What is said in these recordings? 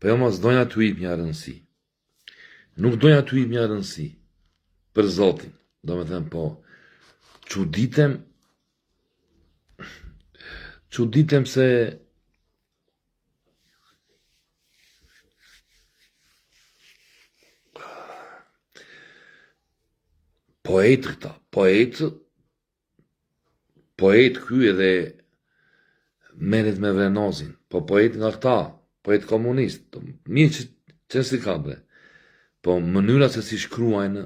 Po jo mos donja t'u jep një rëndësi. Nuk donja t'u jep një rëndësi për Zotin. Do me thënë, po, çuditem se poet këta, poet ky edhe merret me venozin, po poet nga këta, poet komunist, mirë që si ka bre, po mënyra se si shkruajnë,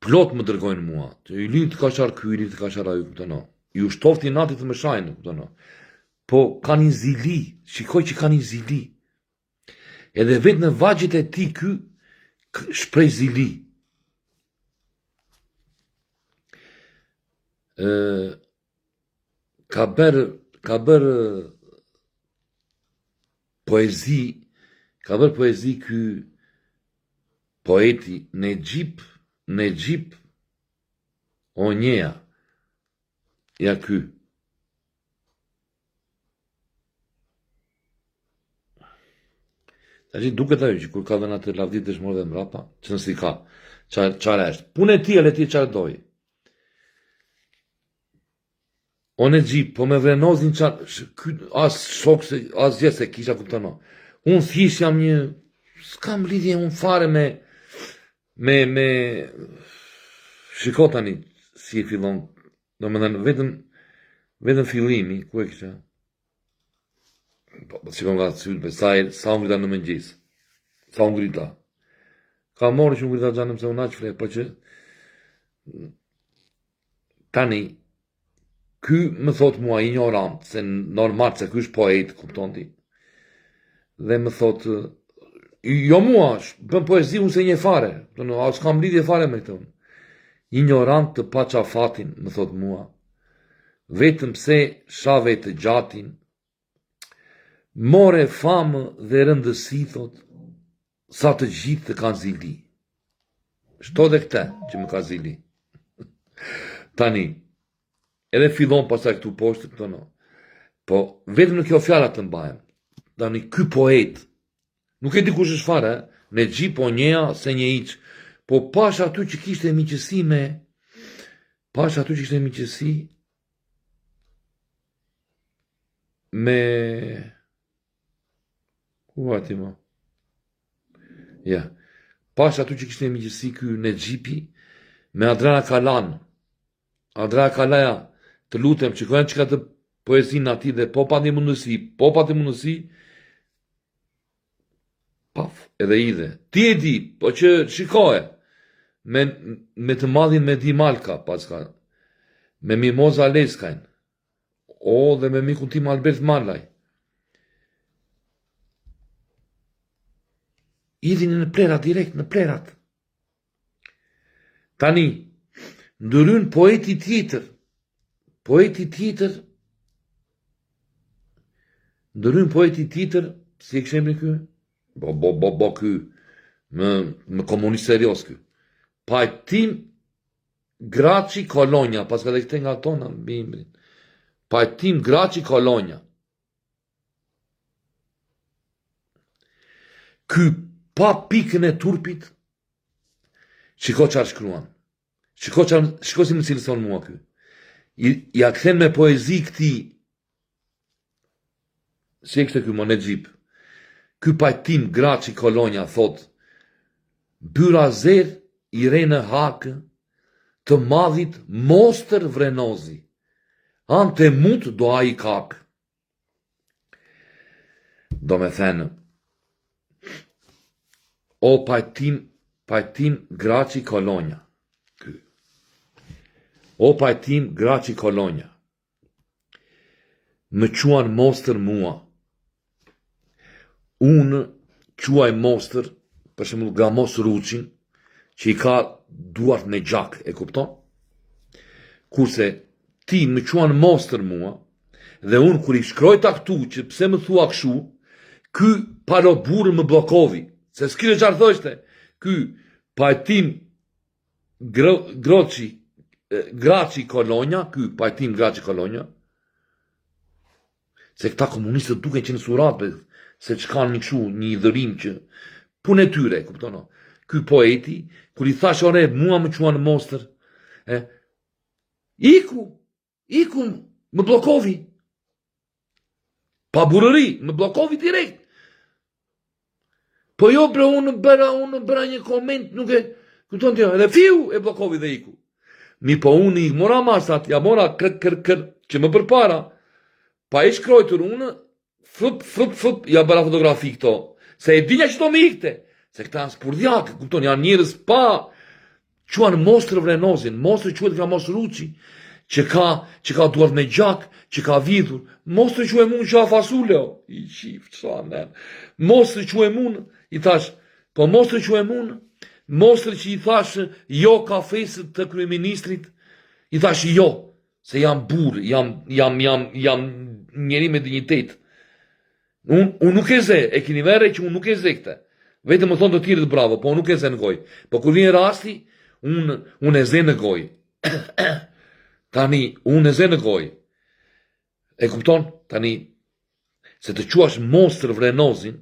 plot më dërgojnë mua, i lidh të kashar ky, i lidh të kashar ajo, kuptono, ju shtofti natit të më shajnë, kuptono, po ka një zili, shikoj që ka një zili, edhe vetë në vagjit e ti ky, shprej zili, ka bërë poezi ky poeti Necip Onjea, ja ky. Tashi duket ajo që kur ka dhënë atë lavdit dëshmorë dhe mrapa, që nësi ka, çfarë është. Punë e tij e ti çfarë doj. O Necip, po me vrenozin as shok se as gjë se kisha kuptono. Unë thjesht jam një, s'kam lidhje unë fare me shiko tani si e fillon, do më thënë vetëm fillimi, ku e kisha? Po, shikon nga sytë, sa unë grita në mëngjis, sa unë grita. Ka morë që unë grita gjanëm se unë aqë fle, po që tani, ky më thot mua ignorant, se normal se ky është poet, kupton ti, dhe më thot, jo mua, bën poezi unë se një fare, a s'kam lidhje fare me këtë. Ignorant të pa qafatin, më thot mua, vetëm se shave të gjatin, more famë dhe rëndësi, thot, sa të gjithë të kanë zili. Shto dhe këte që më ka zili. Tani, edhe fillon pasaj këtu poshtë, këto no. Po, vetëm në kjo fjallat të mbajem, tani, ky poet, nuk e di kush është fare, Necip Onjea se një iq, po pash aty që kishte miqësi me ku ati ma? Ja, pash aty që kishte miqësi ky Necipi me Adrana Kalan. Adrana Kalaja, të lutem, që kënë që ka të poezin ati dhe po pati mundësi, paf, edhe ide. Ti e di, po që shikoje, me të madhin me Di Malka, paska, me Mimoza Leskajn, dhe me mikun tim Albert Marlaj. Idhin në plerat, direkt në plerat. Tani, ndëryn poeti tjetër, si e këshem në ky? Bo ky, më komunist serios ky. Pajtim Graci Kolonja, pas ka dhe këte nga tona, bimbrin. Pajtim Graci Kolonja. Ky pa pikën e turpit, shiko qarë shkruan. Shiko si më cilëson mua ky. Ja kthen me poezi këti, si e kështë ky më Necip. Ky pajtim Graci Kolonja thot, byra zer i re në hakë, të madhit mostër vrenozi, ante mut do a i kakë. Do me thënë, o pajtim Graci Kolonja. O pajtim Graci Kolonja. Më quan mostër mua. Unë quaj mostër, për shembull Gamos Ruçin, që i ka duart në gjak, e kupton? Kurse ti më quan mostër mua, dhe unë kur i shkroj ta këtu, që pse më thua këshu, ky paro burë më blokovi, se s'kire qarë thoshte, ky pajtim Graci Kolonja, Se këta komunistët duke që në suratve, se që kanë një këshu, një idhërim që punë e tyre, kuptono. Ky poeti, kur i thash ore, mua më qua në mostër, iku, më blokovi. Pa burëri, më blokovi direkt. Po jo bre, unë bëra një koment, nuk e, kupton tjo, edhe fiu e blokovi dhe iku. Mi po unë i mora masat, ja mora kër, që më përpara, pa i shkrojtur unë, fëp, ja bëra fotografi këto. Se e dinja që to me ikte. Se këta janë spurdjake, kupton, janë njërës pa, quan mostrë vrenozin, mostrë quet ka mostrë ruqi, që ka duart me gjak, që ka vidhur, mostrë që e mund që a fasule, i qif, qa nen, mostrë që e mund, i thash, po mostrë që e mund, mostrë që i thash, jo kafesët të kryeministrit, i thash jo, se jam burë, jam njeri me dignitet. Unë nuk e ze, e kini vere që unë nuk e ze këte. Vetëm më thonë të tjirët bravo, po unë nuk e ze në goj. Po kur vjen rasti, unë e ze në goj. Tani, unë e ze në goj. E kupton? Tani, se të quash mostrë vrenozin,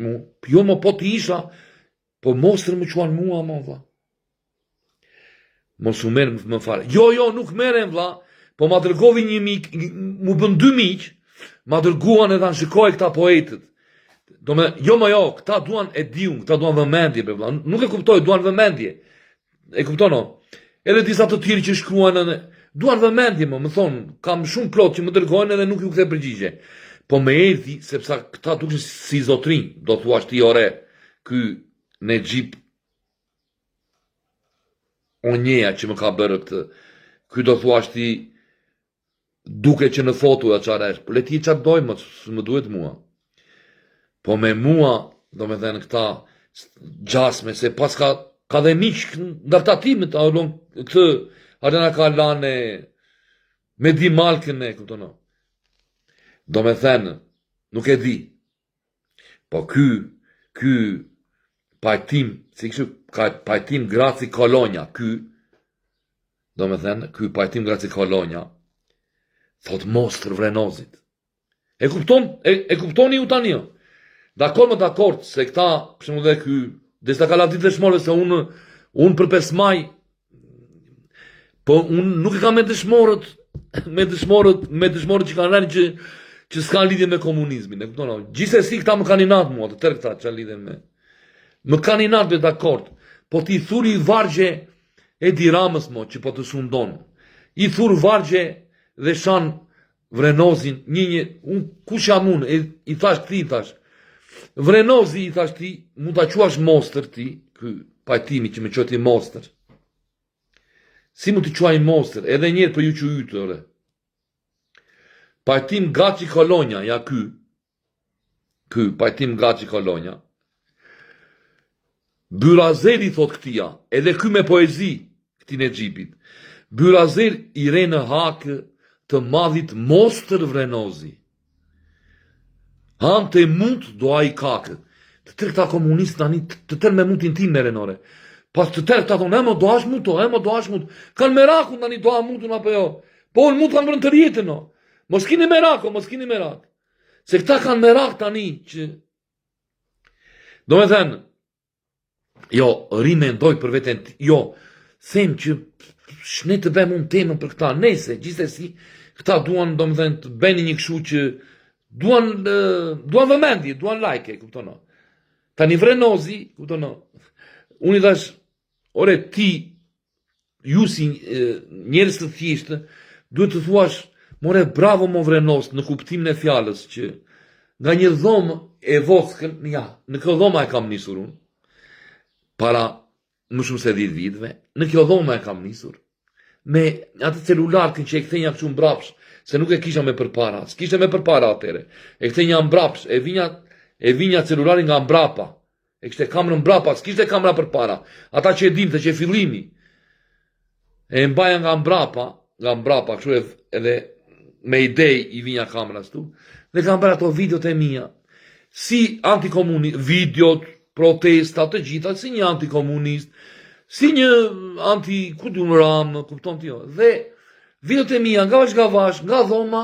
jo më po të isha, po mostrë më quan mua, më vla. Mos u merë më fare. Jo, nuk merem vla, po ma dërgovi një mik, mu bën 2 miq, ma dërguan edhe në shikoj këta poetët. Jo, këta duan e diun, këta duan vëmendje, be vla. Nuk e kuptoj, duan vëmendje. E kuptono? Edhe disa të tjiri që shkruan edhe, duan vëmendje më thonë, kam shumë plot që më dërgojnë edhe nuk ju kthe përgjigje. Po me erdhi, sepse këta duke si zotrin, do thua shti ore, ky në gjip onjeja që më ka bërë këtë, ky do thua shti duke që në foto e qaresh, po le ti qatë dojmë, së më duhet mua. Po me mua, do me dhe në këta gjasme, se pas ka dhe miq ndërtatimit, këtë Arena ka lane me di malkën e, këtono. Do me thënë, nuk e di. Po ky pajtim, si kështu pajtim Graci Kolonja, do me thënë, ky pajtim Graci Kolonja, thot mostrë vrenozit. E kuptoni ju tani, dakord, se këta, përshimu dhe ky, dhe s'ta ka la ditë dëshmorve se unë për 5 maj, po unë nuk e ka me dëshmorët që kanë rënë që s'ka lidhje me komunizmin, e kuptono. Gjithsesi këta më kanë inat mua, të tërë këta që lidhje me. Më kanë inat dhe dakord, po ti thuri vargje e di Ramës mo, që po të sundon. I thur vargje dhe shan vrenozin, unë kush jam unë, i thash këti, i thash. Vrenozi, i thash ti, mund ta quash mostër ti, ky pajtimi që me qoti mostër. Si mund të quaj mostër, edhe njerë për ju që ytëre. Pajtim Graci Kolonja, ja ky pajtim Graci Kolonja. Byrazeri thot këtia, edhe ky me poezi, këti në gjipit. Byrazer i re në hakë të madhit mostër vrenozi. Han të mund do a i kakë. Të tërë këta komunistë tani, të tërë me mundin tim me renore. Pas të tërë këta thonë, do ash mund to, do ash mund. Kanë merakun tani, do a mundun apo jo. Po unë mund kanë vërën të rjetën, no. Mos kini merak. Se këta kanë merak tani, që... Do me thënë, jo, rime ndoj për veten, jo, them që shne të bëjmë unë temën për këta, nese, gjithsesi, këta duan, do me thënë, të bëjnë një këshu që duan vëmendje, duan like, kuptono. Tani vrenozi, kuptono, unë i dhash, ore, ti, ju si njerës të thjeshtë, duhet të thuash, more, bravo mo vrenoz, në kuptimin e fjallës, që nga një dhomë e voskën, në kjo dhoma e kam nisur unë, para më shumë se 10 vitëve, në kjo dhoma e kam nisur, me atë celularkin që e këthenja këshu mbrapsh, se nuk e kisha me përpara, s'kishte me përpara atere, e këthenja mbrapsh, e vinja celularin nga mbrapa, e kështë e kamrën mbrapa, s'kishte kamra përpara, ata që e dim të që e fillimi, e mbaja nga mbrapa, kështu edhe me idej i vinja kamras tu, dhe kam bërë ato videot e mija, si antikomunist, videot, protestat të gjitha, si një antikomunist, si një anti-kudunram, kupton t'jo, dhe videot e mija nga vash, nga dhoma,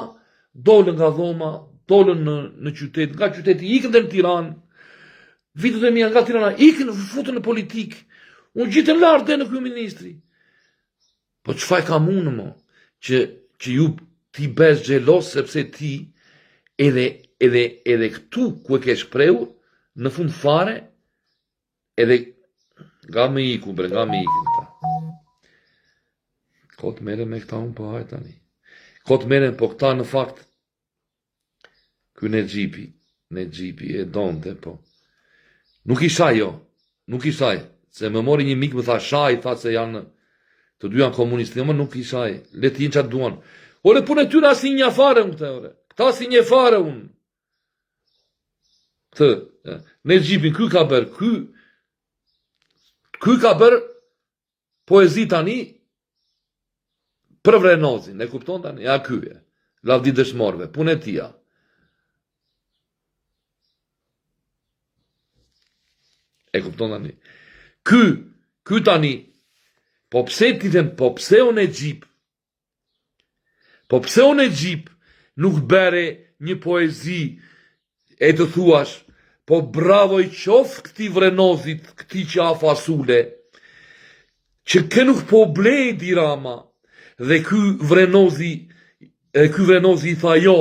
dole nga dhoma, tolën në qytet, nga qyteti ikën dhe në Tiranë, vitet e mia nga Tirana, ikën, futën në politikë, unë gjitën lartë dhe në kryeministri. Po çfarë kam unë mo, që ju ti besh xhelos sepse ti edhe këtu ku e ke shprehur, në fund fare, edhe nga me iku, nga me ikin këta. Kot mere me këta unë po hajt tani. Kot mere po këta në fakt, ky në gjipi e donte, po. Nuk i shaj jo, nuk i shaj, se më mori një mik më tha shaj, tha se janë, të dy janë komunistë, më nuk i shaj, le t'jen qatë duan. Ore, punë e tyra si një fare unë këte, ore, këta si një fare unë. Në gjipin, ky ka bërë, ky ka bërë poezi tani për Vrenozin, e kupton tani? Ja kyje, lavdi dëshmorve, punë e tia. E kupton tani? Ky tani, po pse ti them, po pse unë e gjip? Po pse unë e gjip nuk bere një poezi e të thuash, po bravo i qof këti Vrenozit, këti që a fasule, që kë nuk po blej dirama, dhe ky Vrenozi i tha jo,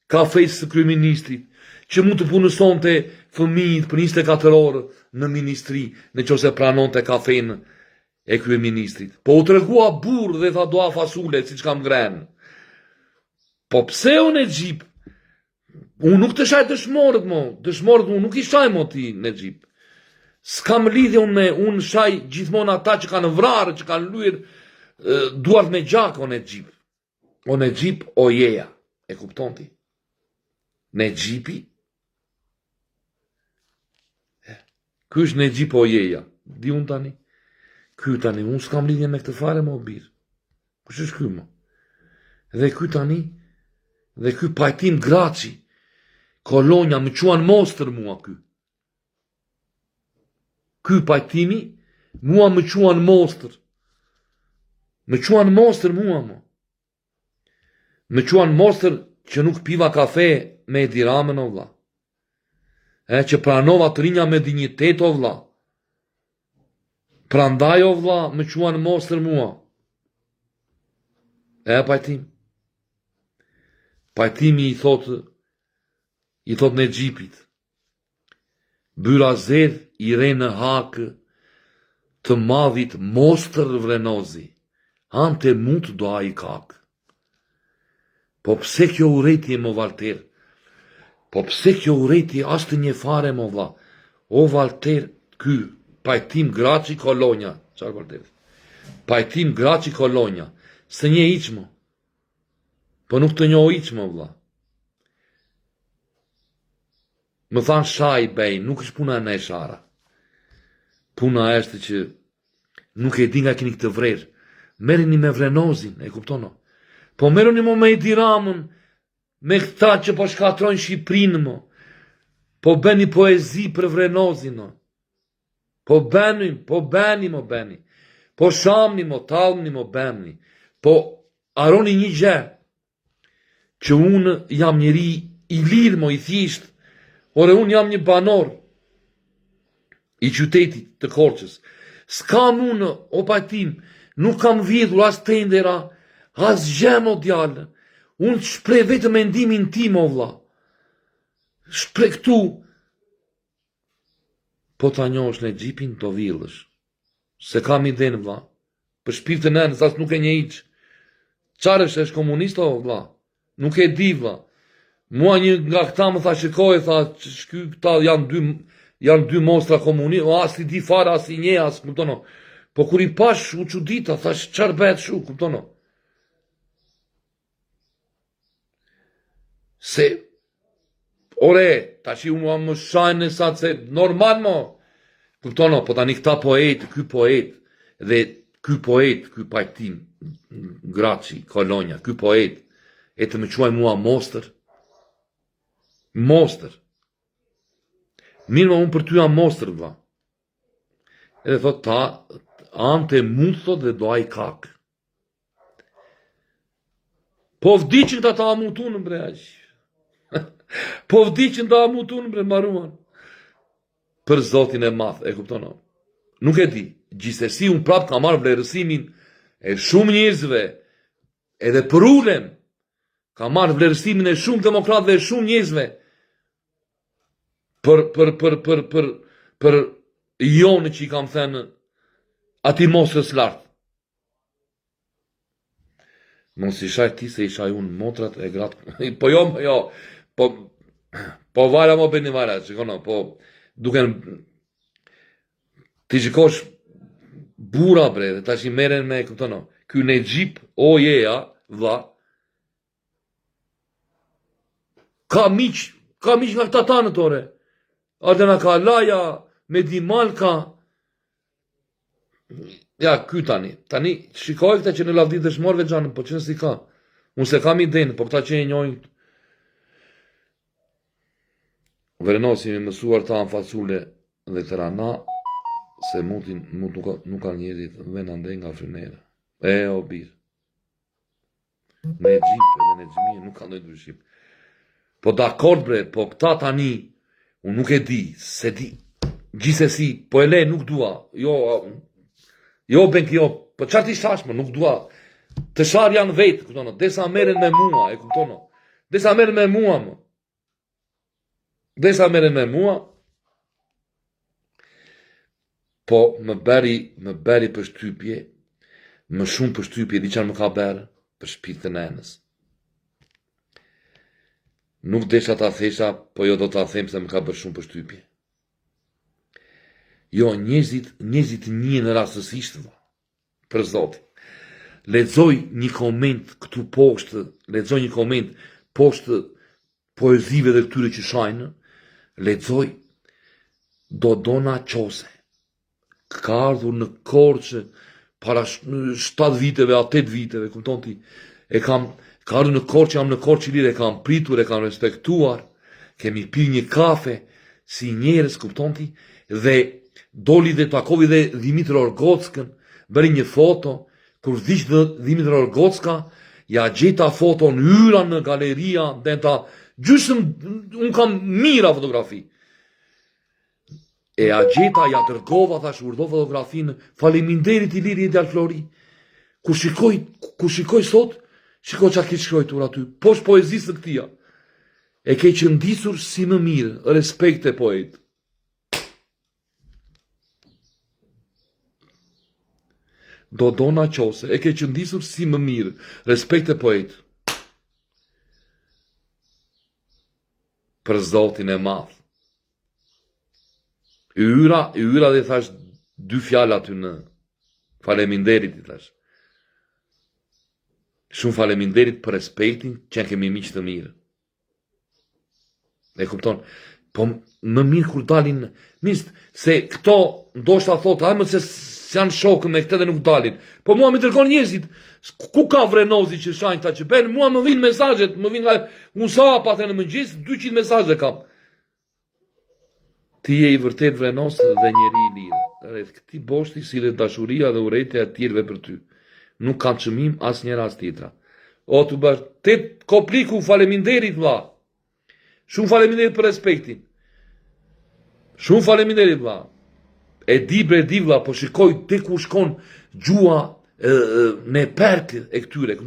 ka fejsë së kryeministrit, që mund të punësonte fëmijët për 24 orë në ministri, në që se pranonte kafenë e kryeministrit. Po u tregua burr dhe tha doa fasule, si që kam grenë. Po pse unë e gjip? Unë nuk të shaj dëshmorët mo, unë nuk i shaj mo ti në gjip. S'kam lidhje unë shaj gjithmonë ata që kanë vrarë, që kanë luajtur duart me gjak, unë e gjip. Unë e gjip o jeja, e kupton ti? Në gjipi, ky është në gjip o jeja, di unë tani? Ky tani, unë s'kam lidhje me këtë fare mo birë. Kush është ky mo? Dhe ky tani, dhe ky pajtim Graçi, kolonja, më quan mostër mua ky. Ky pajtimi, mua më quan mostër. Më quan mostër mua mo. Më quan mostër që nuk piva kafe me Edi Ramën o vlla. Që pranova të rinja me dignitet o vlla. Prandaj o vlla, më quan mostër mua. Pajtim. Pajtimi i thot në gjipit. Byra zedh i re në hakë të madhit mostër Vrenozi. Ante mund do a i kakë. Po pse kjo urejtje mo Valter? Po pse kjo urejtje ashtë një fare mo vlla? O Valter, ky pajtim Graçi kolonja. Qarë Valter? Pajtim Graçi kolonja. Se një iqmo. Po nuk të njoh iqmo vlla. Më thanë shaj bej, nuk është puna në e shara. Puna është që nuk e di nga keni këtë vrerë. Merrini me Vrenozin, e kuptono? Po merrini mo me Edi Ramën, me këta që po shkatrojnë Shqiprinë mo. Po beni poezi për Vrenozin mo. Po beni mo. Po shamni mo, talmni mo, beni. Po aroni një gjë, që unë jam njeri i lirë mo, i thjeshtë. Ore, unë jam një banor i qytetit të Korçës. S'kam unë, o pajtim, nuk kam vjedhur as tendera, as gjemo djallë. Unë shprej vetë mendimin tim, o vlla. Shprej këtu. Po ta njohësh në gjipin, do villësh. Se kam i denë, vlla. Për shpirtën e nësas nuk e një iqë. Qarë është komunista, o vlla? Nuk e di, vlla. Mua një nga këta më tha shikoj, tha, këta janë dy mostra komunistë, as i di fare, as i nje, as, kuptono. Po kur i pash u çudita, thash, qarë bëhet shu, kuptono. Se, ore, tash i unë më shajnë në sa, se normal mo, kuptono, po tani këta poet, ky pajtim, Graçi, kolonja, ky poet, e të më quaj mua mostër. Mostër. Mirë më unë për ty jam mostër, vlla. Edhe thot ta, ante mund thot dhe do a i kak. Po vdi që këta ta amutu në bre aq. Po vdiqën da mutun bre maruan. Për Zotin e madh, e kupton? Nuk e di. Gjithsesi unë prap kam marrë vlerësimin e shumë njerëzve, edhe për ulem, kam marrë vlerësimin e shumë demokratëve e shumë njerëzve për jonë që i kam thënë ati mosës lartë. Mos i shaj ti se i shaj unë motrat e gratë. Po jo, po vala mo bëni vala, shikono, po duken ti shikosh bura bre, dhe tash i meren me, këpëtono, ky në gjip, o jeja, vla, ka miq nga këta tanët ore, Ardena ka Laja, Medi Malka, ja, ky tani, shikoj këta që në lavdit dhe shmorve gjanën, po që nësi ka, unë se kam i denë, po këta që e njojnë, Verenosi me mësuar ta në facule dhe të rana, se mut nuk ka njerit dhe në ndej nga frinera. E, o birë. Në Egypt edhe në Gjimie nuk ka ndojnë ndryshim. Po dakord bre, po këta tani, unë nuk e di, se di, gjithsesi, po e le nuk dua, jo benk jo, po qartë i shashme, nuk dua, të sharë janë vetë, këtono, desa meren me mua, e këtono, desa meren me mua, më. Desa meren me mua, po më beri për shtypje, më shumë për shtypje, di qanë më ka berë, për shpirë të nenës. Nuk desha ta thesha, po jo do ta them se më ka bërë shumë për shtypje. Jo, njerëzit njën rastësisht, për Zotin. Lexoj një koment këtu poshtë, lexoj një koment poshtë poezive dhe këtyre që shajnë, lexoj Dodona Qose. Ka ardhur në Korçë para 7 viteve, 8 viteve, kupton ti, ka ardhur në Korçë, jam në Korçë lirë, e kam pritur, e kam respektuar, kemi pi një kafe, si njerëz, kupton ti, dhe doli dhe takovi dhe Dimitër Orgockën, bëri një foto, kur vdiq Dimitër Orgocka, ja gjeta foton hyra në galeria, dhe ta gjysëm, unë kam mira fotografi. E a gjeta, ja dërgova, thash, urdo fotografinë, faleminderit i liri i djalë Flori. Kur shikoj sot, shikoj që a ke shkruar aty, poshtë poezisë të këtia. E ke qëndisur si më mirë, respekt e poet. Dodona Qose, e ke qëndisur si më mirë, respekt e poet. Për Zotin e madh. Yra dhe thash 2 fjalë aty në faleminderit i thash. Shumë faleminderit për respektin që kemi miq të mirë. E kupton? Po më mirë kur dalin mist, se këto ndoshta thotë, hajmë se janë shokë me këtë dhe nuk dalin. Po mua më dërgon njerëzit, ku ka Vrenozi që shajnë ta që ben, mua më vinë mesazhet, më vinë nga unë sa patë në mëngjes, 200 mesazhe kam. Ti je i vërtet Vrenos dhe njeri i lirë. Rreth këtij boshti sillet dashuria dhe urrejtja e tjerëve për ty. Nuk kanë çmim asnjëra as tjetra. O të vërtet kopliku, faleminderit vlla. Shumë faleminderit për respektin. Shumë faleminderit vlla. E di vlla, po shikoj te ku shkon gjua në perk e këtyre,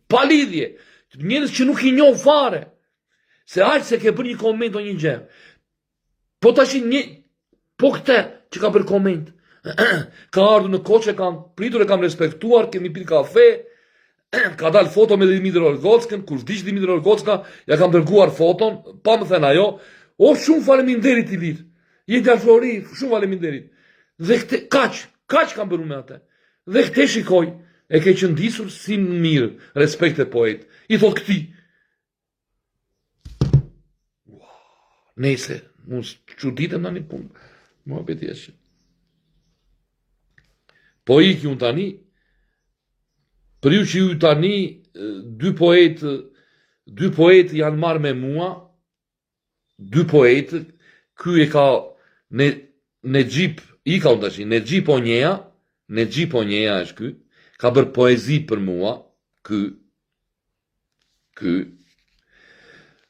pa lidhje. Njerëz që nuk i njoh fare. Se aq se ke bërë një koment o një gjë. Po tash po këtë që ka bërë koment, ka ardhur në Korçë, kam pritur e kam respektuar, kemi pirë kafe, ka dalë foto me Dimitër Orgockën, kur vdiq Dimitër Orgocka, ja kam dërguar foton, pa më thënë ajo, o shumë faleminderit i lirë, je djalë Flori, shumë faleminderit. Dhe këte, kaq kam bërë me atë. Dhe këte shikoj, e ke qëndisur si mirë, respekt e poet. I thot këti. Nese, mos çuditem tani punë. Mua beti është. Po iki unë tani, për ju që ju tani, dy poet janë marrë me mua, 2 poet, ky e ka në gjip, i ka unë tashi, në gjip onjeja është ky, ka bërë poezi për mua, ky,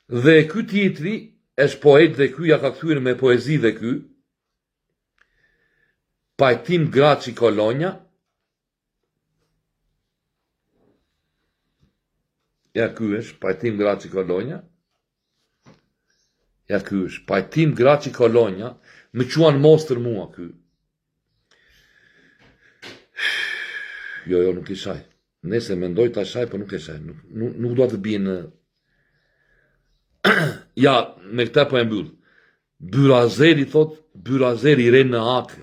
Dhe ky tjetri është poet dhe ky ja ka kthyer me poezi dhe ky Pajtim Graçi Kolonja. Ja ky është Pajtim Graçi Kolonja. Ja ky është Pajtim Graçi Kolonja. Më quan mostër mua ky. Jo, nuk i shaj. Nëse mendoj ta shaj, po nuk e shaj. Nuk do të bie në ja, me këta po e mbyll. Byrazeri thot, Byrazeri re në akë.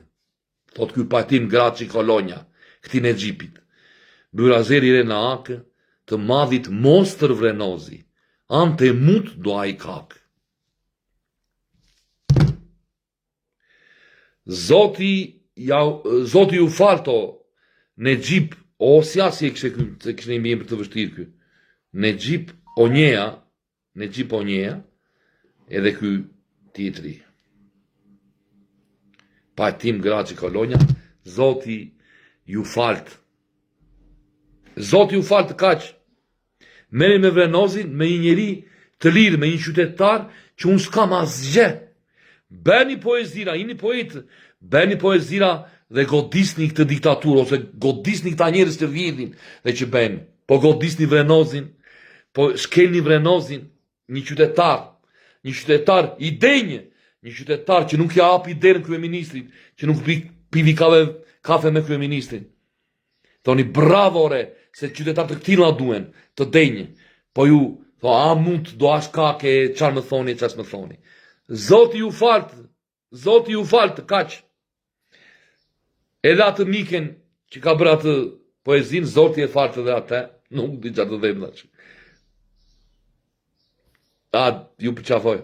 Thot ky Pajtim Graçi Kolonja, këtin e gjipit. Byrazeri re në akë, të madhit mostër vrenozi, ante mut do a i kakë. Zoti ju falto, në gjip, o si e kështë në imbjem për të vështirë kë. Në gjip onjeja, edhe ky titri. Pajtim Graçi Kolonja, Zoti ju falt. Zoti ju falt kaq. Merri me vrenozin, me një njeri të lirë, me një qytetar që unë s'kam asgjë. Bëni poezira, jini poetë, bëni poezira dhe godisni këtë diktaturë, ose godisni këta njerëz të vjedhin dhe që bëni. Po godisni vrenozin, po shkelni vrenozin, një qytetar i denjë, një qytetar që nuk ja hapi derën kryeministrit, që nuk pivi kafe me kryeministrin. Thoni bravo re, se qytetar të këtilla duen, të denjë. Po ju, a mund do ash kake, qarë më thoni, qarë më thoni. Zoti ju falt, kaq. Edhe atë miken që ka bërë atë poezin, Zoti e falt edhe atë, nuk di qatë të dhejmë dhe që. Ju përqafoj.